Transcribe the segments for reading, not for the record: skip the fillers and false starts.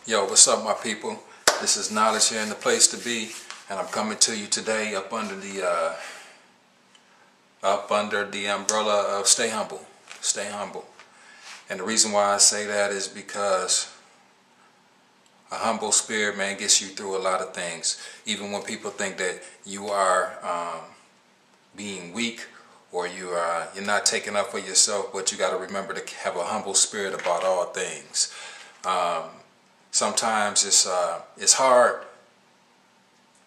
Yo, what's up, my people? This is Knowledge here in the place to be, and I'm coming to you today up under the umbrella of stay humble. Stay humble. And the reason why I say that is because a humble spirit, man, gets you through a lot of things. Even when people think that you are being weak or you're not taking up for yourself, but you got to remember to have a humble spirit about all things. Sometimes it's hard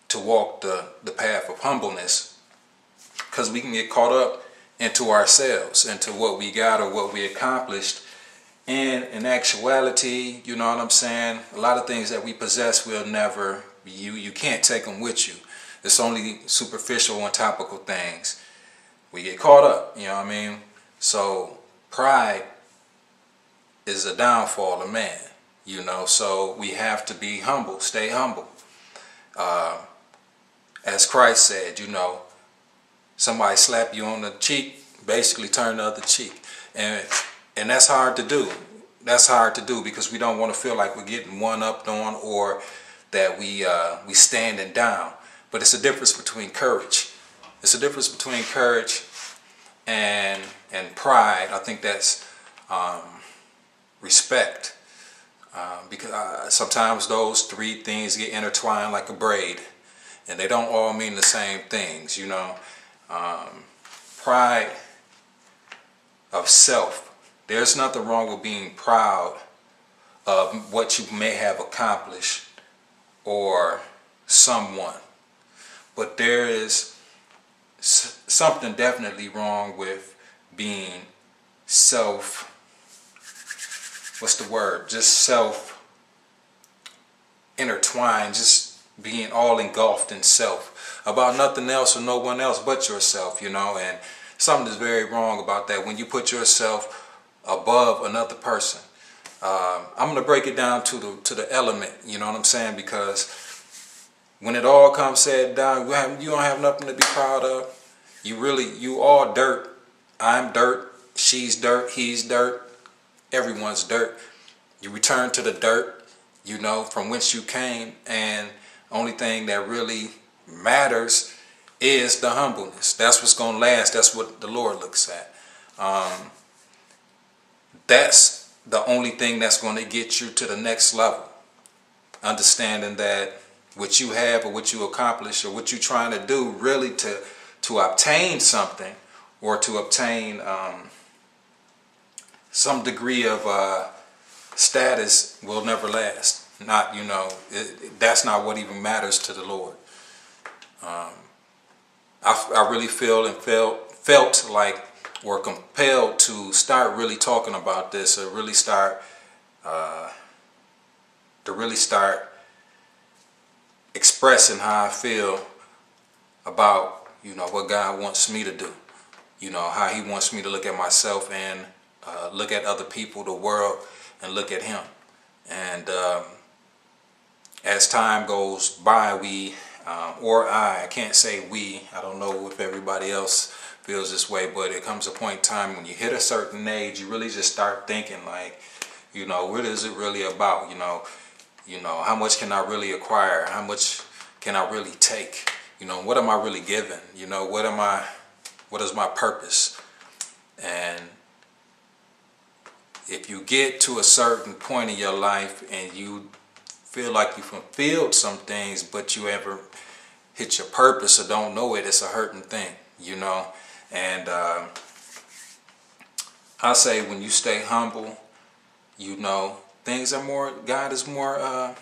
to walk the path of humbleness because we can get caught up into ourselves, into what we got or what we accomplished. And in actuality, you know what I'm saying, a lot of things that we possess will never, you can't take them with you. It's only superficial and topical things. We get caught up, you know what I mean? So pride is a downfall of man. You know, so we have to be humble, stay humble. As Christ said, you know, somebody slap you on the cheek, basically turn the other cheek. And that's hard to do. That's hard to do because we don't want to feel like we're getting one-upped on or that we standing down. But it's a difference between courage. It's a difference between courage and pride. I think that's respect. Because sometimes those three things get intertwined like a braid, and they don't all mean the same things, you know. Pride of self. There's nothing wrong with being proud of what you may have accomplished or someone, but there is something definitely wrong with being just self-intertwined, just being all engulfed in self, about nothing else or no one else but yourself, you know. And something is very wrong about that when you put yourself above another person. I'm going to break it down to the element, you know what I'm saying, because when it all comes said down, you don't have nothing to be proud of. You all dirt. I'm dirt, she's dirt, he's dirt. Everyone's dirt. You return to the dirt, you know, from whence you came, and only thing that really matters is the humbleness. That's what's going to last. That's what the Lord looks at. That's the only thing that's going to get you to the next level. Understanding that what you have or what you accomplish or what you're trying to do really to obtain something or to obtain some degree of status will never last. Not, you know, that's not what even matters to the Lord. I really feel and felt like we're compelled to start really talking about this, or really start expressing how I feel about, you know, what God wants me to do. You know, how He wants me to look at myself and look at other people, the world, and look at Him. And as time goes by, I can't say we, I don't know if everybody else feels this way, but it comes a point in time when you hit a certain age, you really just start thinking like, you know, what is it really about? You know, how much can I really acquire? How much can I really take? You know, what am I really given? You know, what is my purpose? And if you get to a certain point in your life and you feel like you fulfilled some things, but you ever hit your purpose or don't know it, it's a hurting thing, you know. And I say when you stay humble, you know, God is more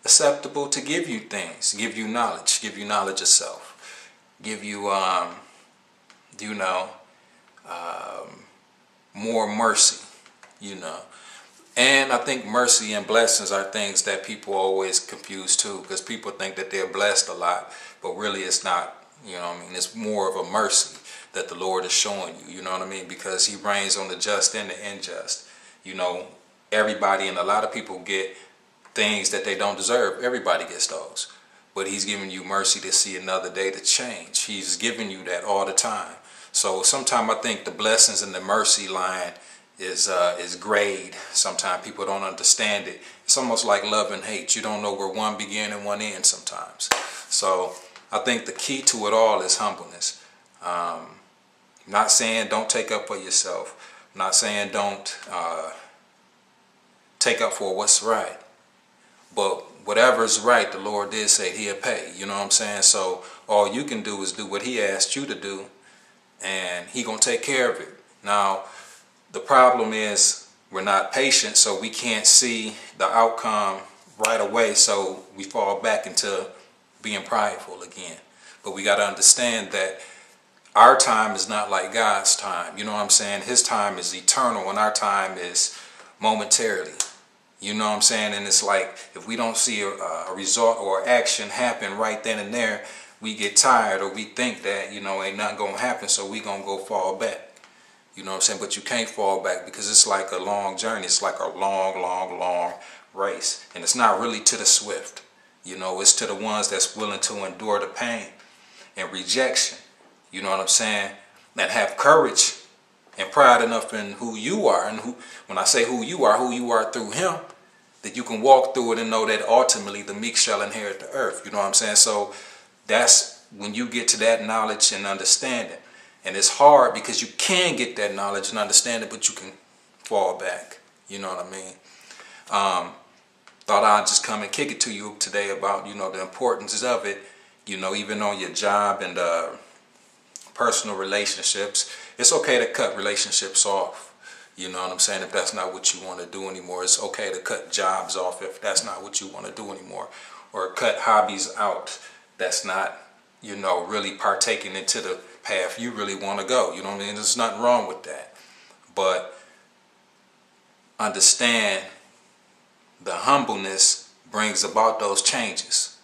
acceptable to give you things, give you knowledge of self, give you, you know, more mercy, you know. And I think mercy and blessings are things that people always confuse too, because people think that they're blessed a lot, but really it's not, you know what I mean? It's more of a mercy that the Lord is showing you, you know what I mean? Because He reigns on the just and the unjust. You know, everybody and a lot of people get things that they don't deserve. Everybody gets those. But He's giving you mercy to see another day to change. He's giving you that all the time. So sometimes I think the blessings and the mercy line is grade. Sometimes people don't understand it. It's almost like love and hate. You don't know where one begins and one ends sometimes. So I think the key to it all is humbleness. Not saying don't take up for yourself. Not saying don't take up for what's right. But whatever's right, the Lord did say He'll pay. You know what I'm saying? So all you can do is do what He asked you to do, and He gonna take care of it. Now, the problem is we're not patient, so we can't see the outcome right away, so we fall back into being prideful again. But we got to understand that our time is not like God's time. You know what I'm saying? His time is eternal, and our time is momentarily. You know what I'm saying? And it's like if we don't see a result or action happen right then and there, we get tired, or we think that, ain't nothing going to happen, so we going to go fall back. You know what I'm saying? But you can't fall back, because it's like a long journey. It's like a long race. And it's not really to the swift. It's to the ones that's willing to endure the pain and rejection. You know what I'm saying? And have courage and pride enough in who you are. And when I say who you are through Him, that you can walk through it and know that ultimately the meek shall inherit the earth. You know what I'm saying? So that's when you get to that knowledge and understanding. And it's hard because you can get that knowledge and understand it, but you can fall back. You know what I mean? Thought I'd just come and kick it to you today about, the importance of it, even on your job and personal relationships. It's okay to cut relationships off. You know what I'm saying? If that's not what you want to do anymore, it's okay to cut jobs off if that's not what you want to do anymore. Or cut hobbies out that's not, really partaking into the path you really want to go. You know what I mean? There's nothing wrong with that. But understand the humbleness brings about those changes.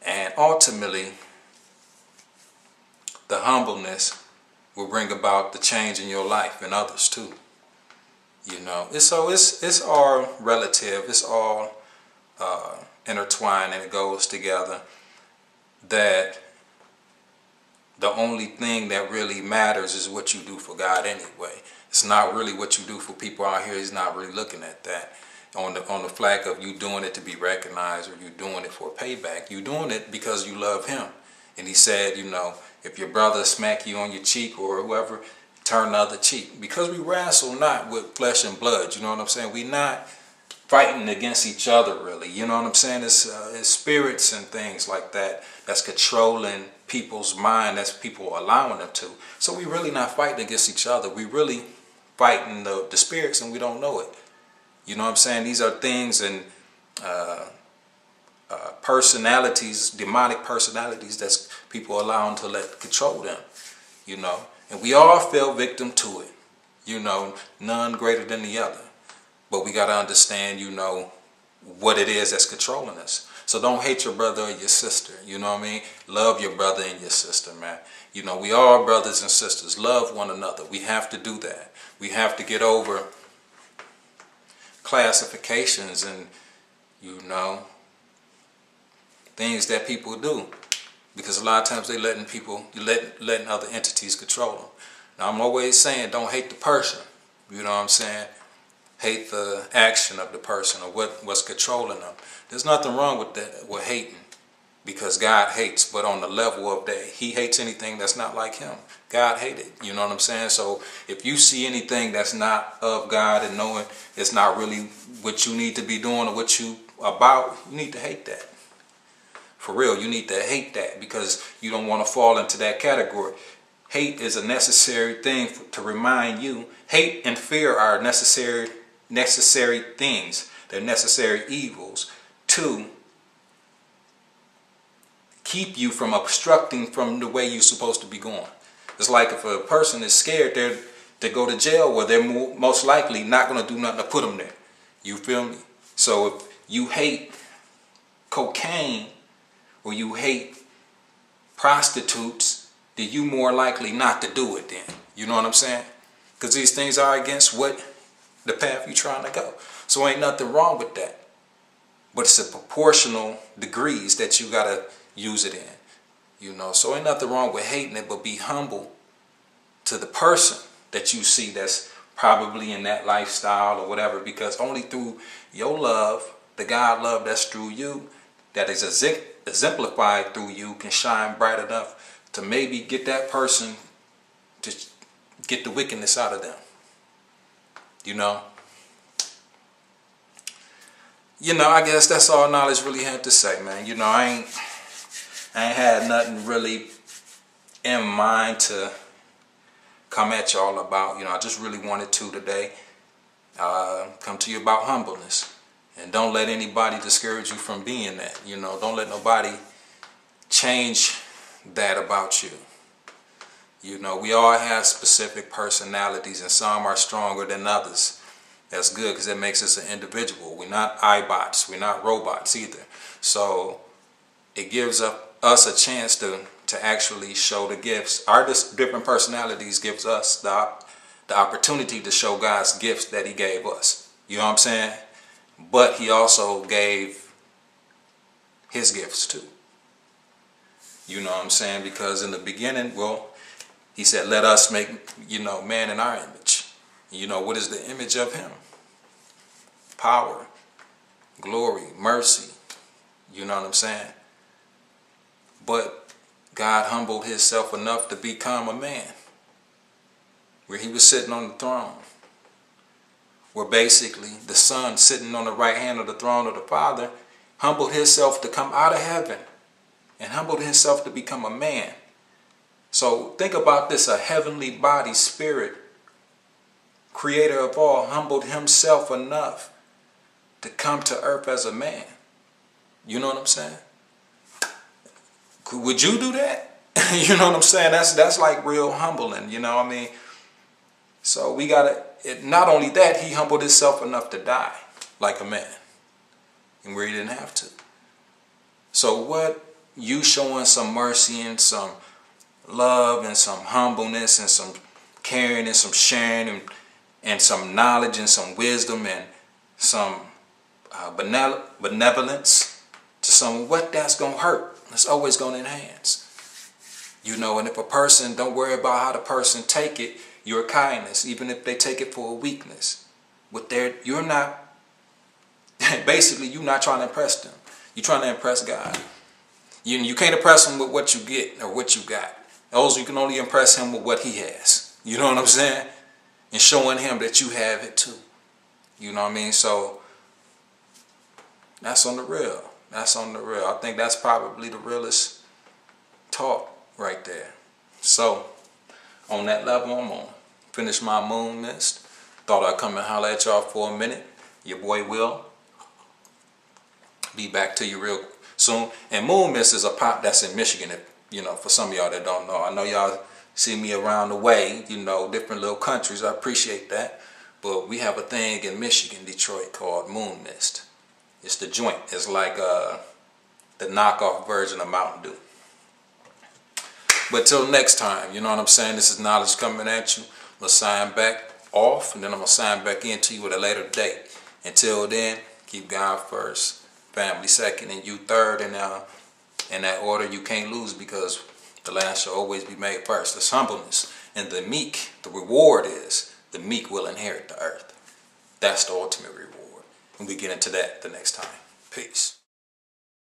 And ultimately the humbleness will bring about the change in your life and others too. It's all relative. It's all intertwined, and it goes together. That the only thing that really matters is what you do for God anyway. It's not really what you do for people out here. He's not really looking at that on the flag of you doing it to be recognized, or you doing it for payback. You doing it because you love Him. And He said, if your brother smack you on your cheek or whoever, turn the other cheek. Because we wrestle not with flesh and blood. You know what I'm saying? We not fighting against each other really. You know what I'm saying? It's spirits and things like that that's controlling people's mind. That's people allowing them to. So we really not fighting against each other. We really fighting the spirits, and we don't know it. You know what I'm saying? These are things and personalities, demonic personalities that's people allowing to let control them. And we all fell victim to it. None greater than the other. But we got to understand, what it is that's controlling us. So don't hate your brother or your sister. You know what I mean? Love your brother and your sister, man. We are brothers and sisters. Love one another. We have to do that. We have to get over classifications and, things that people do. Because a lot of times they letting other entities control them. Now I'm always saying don't hate the person. You know what I'm saying? Hate the action of the person or what's controlling them. There's nothing wrong with that, with hating, because God hates, but on the level of that, He hates anything that's not like Him. God hated. You know what I'm saying? So if you see anything that's not of God and knowing it's not really what you need to be doing or what you about, you need to hate that. For real, you need to hate that, because you don't want to fall into that category. Hate is a necessary thing to remind you. Hate and fear are necessary things. They're necessary evils to keep you from obstructing from the way you're supposed to be going. It's like if a person is scared, they go to jail, where they're most likely not going to do nothing to put them there. You feel me? So if you hate cocaine or you hate prostitutes, then you more likely not to do it then. You know what I'm saying? Because these things are against the path you're trying to go. So ain't nothing wrong with that. But it's a proportional degrees that you got to use it in. So ain't nothing wrong with hating it, but be humble to the person. that you see that's probably in that lifestyle or whatever, because only through your love, the God love that's through you, that is exemplified through you, can shine bright enough to maybe get that person to get the wickedness out of them. You know? I guess that's all knowledge really had to say, man. I ain't had nothing really in mind to come at y'all about. I just really wanted to today come to you about humbleness. And don't let anybody discourage you from being that. Don't let nobody change that about you. We all have specific personalities, and some are stronger than others. That's good, because it makes us an individual. We're not iBots. We're not robots either. So it gives us a chance to actually show the gifts. Our different personalities gives us the opportunity to show God's gifts that he gave us. You know what I'm saying? But he also gave his gifts too. You know what I'm saying? Because in the beginning, he said, let us make, man in our image. What is the image of him? Power, glory, mercy. You know what I'm saying? But God humbled himself enough to become a man, where he was sitting on the throne, where basically the Son, sitting on the right hand of the throne of the Father, humbled himself to come out of heaven and humbled himself to become a man. So think about this: a heavenly body, spirit, creator of all, humbled himself enough to come to earth as a man. You know what I'm saying? Would you do that? You know what I'm saying? That's like real humbling, you know what I mean? So we gotta, not only that, he humbled himself enough to die like a man, and where he didn't have to. So what, you showing some mercy and some love and some humbleness and some caring and some sharing and some knowledge and some wisdom and some benevolence to someone, what that's going to hurt. It's always going to enhance. And if a person, don't worry about how the person take it, your kindness, even if they take it for a weakness. You're not, basically, you're not trying to impress them. You're trying to impress God. You can't impress him with what you get or what you got. Also, you can only impress him with what he has. You know what I'm saying? And showing him that you have it too. You know what I mean? So that's on the real. That's on the real. I think that's probably the realest talk right there. So on that level, I'm gonna finish my moon mist. Thought I'd come and holler at y'all for a minute. Your boy Will. Be back to you real soon. And moon mist is a pop that's in Michigan. If, for some of y'all that don't know. I know y'all see me around the way, different little countries. I appreciate that. But we have a thing in Michigan, Detroit, called moon mist. It's the joint. It's like the knockoff version of Mountain Dew. But till next time, you know what I'm saying? This is knowledge coming at you. I'm going to sign back off, and then I'm going to sign back into you at a later date. Until then, keep God first, family second, and you third. And in that order, you can't lose, because the last shall always be made first. That's humbleness. And the meek, the reward is, the meek will inherit the earth. That's the ultimate reward. And we get into that the next time. Peace.